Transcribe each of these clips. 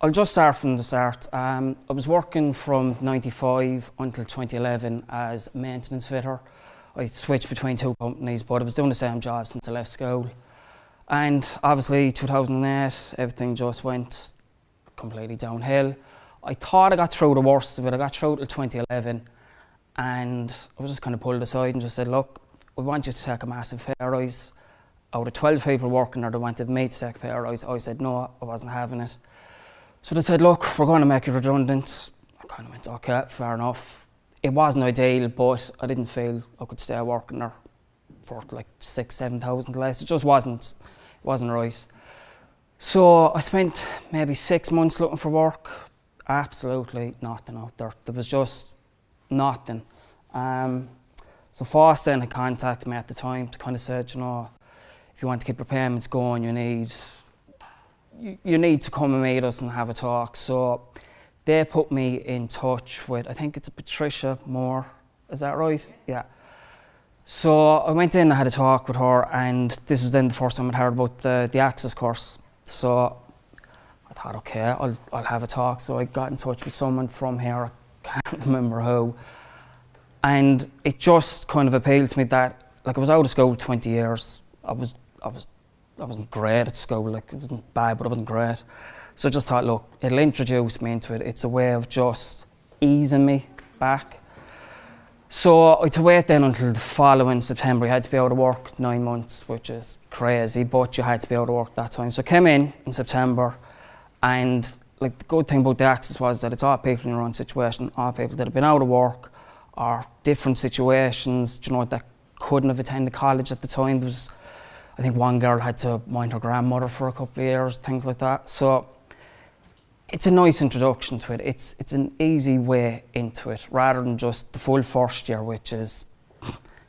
I'll just start from the start. I was working from 95 until 2011 as a maintenance fitter. I switched between two companies, but I was doing the same job since I left school. And obviously 2008, everything just went completely downhill. I thought I got through the worst of it. I got through till 2011, and I was just kind of pulled aside and just said, look, we want you to take a massive pay rise. Out of 12 people working there, they wanted me to take a pay rise. I said no, I wasn't having it. So they said, look, we're going to make you redundant. I kind of went, okay, fair enough. It wasn't ideal, but I didn't feel I could stay working there for like 6,000–7,000 less. It just wasn't right. So I spent maybe 6 months looking for work. Absolutely nothing out there. There was just nothing. So Foss then had contacted me at the time to kind of said, you know, if you want to keep your payments going, you need to come and meet us and have a talk. So they put me in touch with, I think it's a Patricia Moore, is that right? Yeah. So I went in, I had a talk with her, and this was then the first time I'd heard about the Access course. So I thought, okay, I'll have a talk. So I got in touch with someone from here, I can't remember who, and it just kind of appealed to me that, like, I was out of school 20 years. I wasn't great at school, like, it wasn't bad, but it wasn't great. So I just thought, look, it'll introduce me into it. It's a way of just easing me back. So I had to wait then until the following September. You had to be out of work 9 months, which is crazy, but you had to be out of work that time. So I came in September, and like, the good thing about the Access was that it's all people in your own situation, all people that have been out of work or different situations, you know, that couldn't have attended college at the time. There was, I think one girl had to mind her grandmother for a couple of years, things like that. So it's a nice introduction to it. It's an easy way into it, rather than just the full first year, which is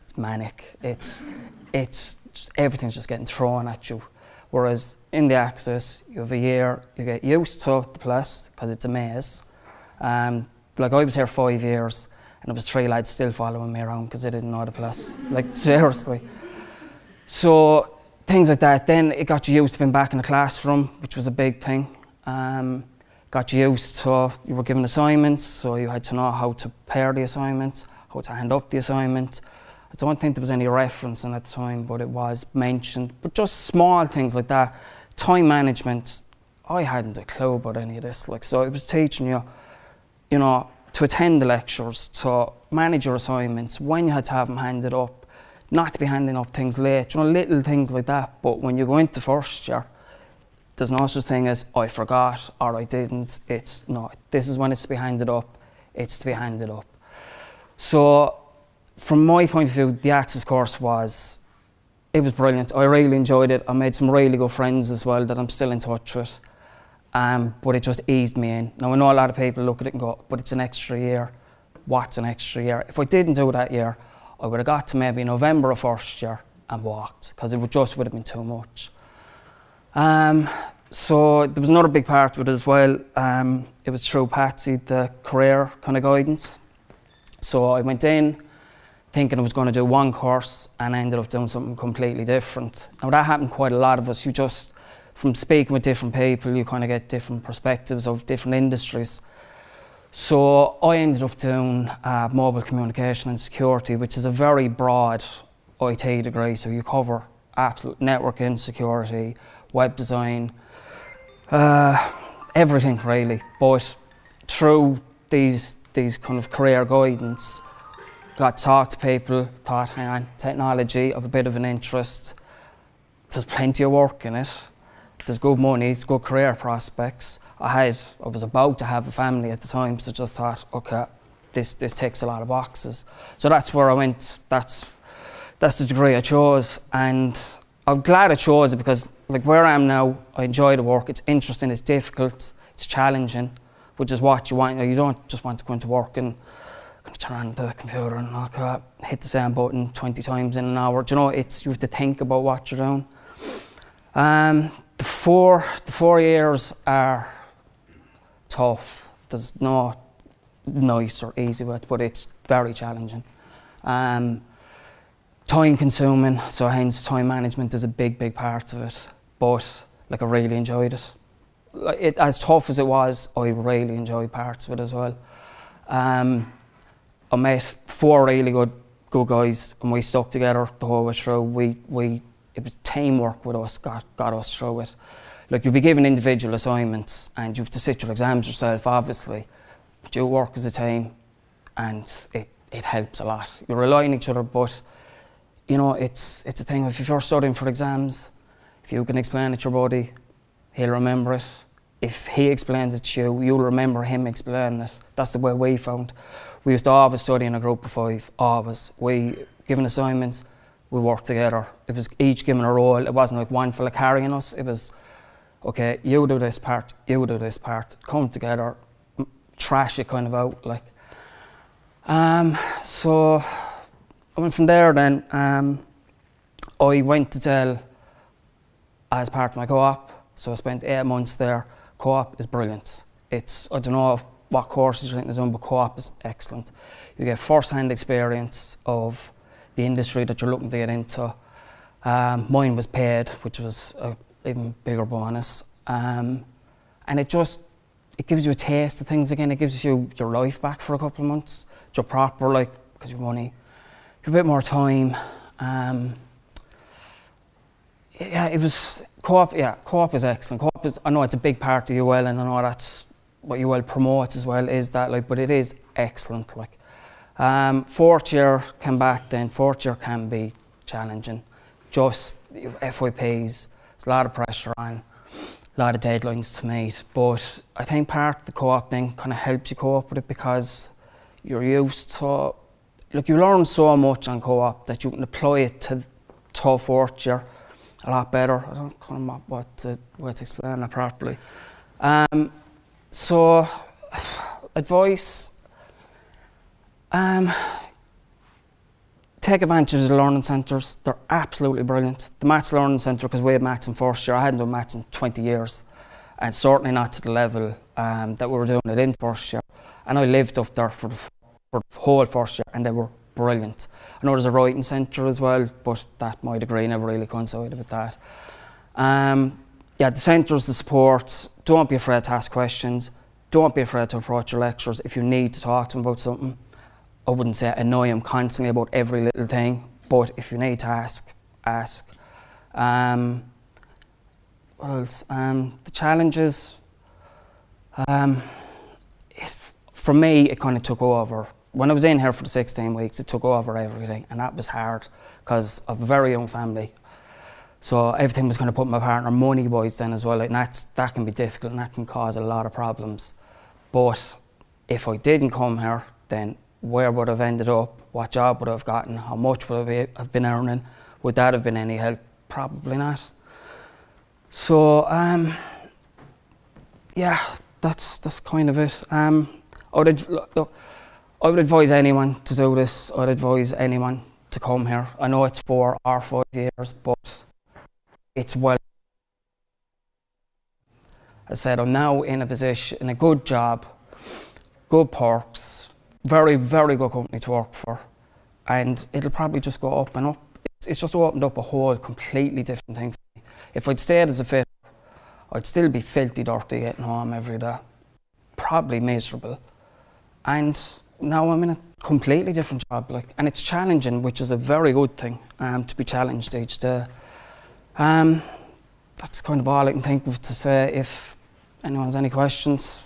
it's manic. It's just, everything's just getting thrown at you. Whereas in the Access, you have a year, you get used to the place because it's a maze. Like, I was here 5 years, and there was 3 lads still following me around because they didn't know the place. Like, seriously. So things like that. Then it got you used to being back in the classroom, which was a big thing. Got you used to, you were given assignments, so you had to know how to pair the assignments, how to hand up the assignment. I don't think there was any reference at the time, but it was mentioned. But just small things like that. Time management, I hadn't a clue about any of this. Like, so it was teaching you, you know, to attend the lectures, to manage your assignments, when you had to have them handed up, not to be handing up things late, you know, little things like that. But when you go into first year, there's no such thing as I forgot or I didn't. It's no, this is when it's to be handed up, it's to be handed up. So from my point of view, the Access course was brilliant. I really enjoyed it. I made some really good friends as well that I'm still in touch with. But it just eased me in. Now, I know a lot of people look at it and go, but it's an extra year. What's an extra year? If I didn't do that year, I would have got to maybe November of first year and walked, because it would have been too much. So there was another big part of it as well. It was through Patsy, the career kind of guidance. So I went in thinking I was going to do one course, and I ended up doing something completely different. Now, that happened quite a lot of us. You just, from speaking with different people, you kind of get different perspectives of different industries. So I ended up doing mobile communication and security, which is a very broad IT degree. So you cover absolute networking, security, web design, everything really. But through these kind of career guidance, got to talk to people, thought, hang on, technology, of a bit of an interest. There's plenty of work in it. There's good money, it's good career prospects. I was about to have a family at the time, so just thought, okay, this ticks a lot of boxes. So that's where I went. That's the degree I chose, and I'm glad I chose it, because like where I am now, I enjoy the work. It's interesting, it's difficult, it's challenging, which is what you want. You don't just want to go into work and turn on the computer and hit the same button 20 times in an hour. Do you know, you have to think about what you're doing. The 4 years are tough. There's no nice or easy way, but it's very challenging. Time consuming, so hence time management is a big part of it. But like, I really enjoyed it. as tough as it was, I really enjoyed parts of it as well. I met 4 really good guys, and we stuck together the whole way through. It was teamwork with us got us through it. Like, you'll be given individual assignments and you have to sit your exams yourself, obviously, but you work as a team, and it helps a lot. You rely on each other, but you know, it's a thing. If you're studying for exams, if you can explain it to your buddy, he'll remember it. If he explains it to you, you'll remember him explaining it. That's the way we found. We used to always study in a group of 5, always. We, given assignments, we worked together. It was each given a role. It wasn't like one fella carrying us. It was, okay, you do this part, you do this part. Come together, trash it kind of out, like. So I went from there then. I went to Dell as part of my co-op. So I spent 8 months there. Co-op is brilliant. It's, I don't know what courses you're doing, but co-op is excellent. You get first-hand experience of the industry that you're looking to get into. Mine was paid, which was an even bigger bonus. And it gives you a taste of things again. It gives you your life back for a couple of months. You're proper, like, because you're money, you're a bit more time. Yeah, it was co-op. Yeah, co-op is excellent. Co-op is, I know it's a big part of UL, and I know that's what UL promotes as well, is that, like, but it is excellent. Like, 4th year came back then. 4th year can be challenging. Just FYPs, there's a lot of pressure on, a lot of deadlines to meet. But I think part of the co-op thing kind of helps you cope with it, because you're used to, look, you learn so much on co-op that you can apply it to 4th year a lot better. I don't know what to explain it properly. So, advice, take advantage of the learning centres. They're absolutely brilliant. The Maths Learning Centre, because we had maths in 1st year, I hadn't done maths in 20 years, and certainly not to the level that we were doing it in 1st year. And I lived up there for the whole 1st year, and they were brilliant. I know there's a writing centre as well, but that my degree never really coincided with that. Yeah, the centres, the supports, don't be afraid to ask questions. Don't be afraid to approach your lecturers if you need to talk to them about something. I wouldn't say annoy them constantly about every little thing, but if you need to ask, ask. What else? The challenges, for me, it kind of took over. When I was in here for the 16 weeks, it took over everything, and that was hard because of a very young family. So everything was going to put my partner money-wise then as well, and that can be difficult, and that can cause a lot of problems. But if I didn't come here, then where would I have ended up? What job would I have gotten? How much would I have been earning? Would that have been any help? Probably not. So yeah, that's kind of it. I would advise anyone to do this. I'd advise anyone to come here. I know it's 4 or 5 years, but it's well. As I said, I'm now in a position, in a good job, good perks, very, very good company to work for, and it'll probably just go up and up. It's just opened up a whole completely different thing for me. If I'd stayed as a fitter, I'd still be filthy dirty getting home every day, probably miserable. And now I'm in a completely different job, like, and it's challenging, which is a very good thing, to be challenged each day. That's kind of all I can think of to say. If anyone has any questions.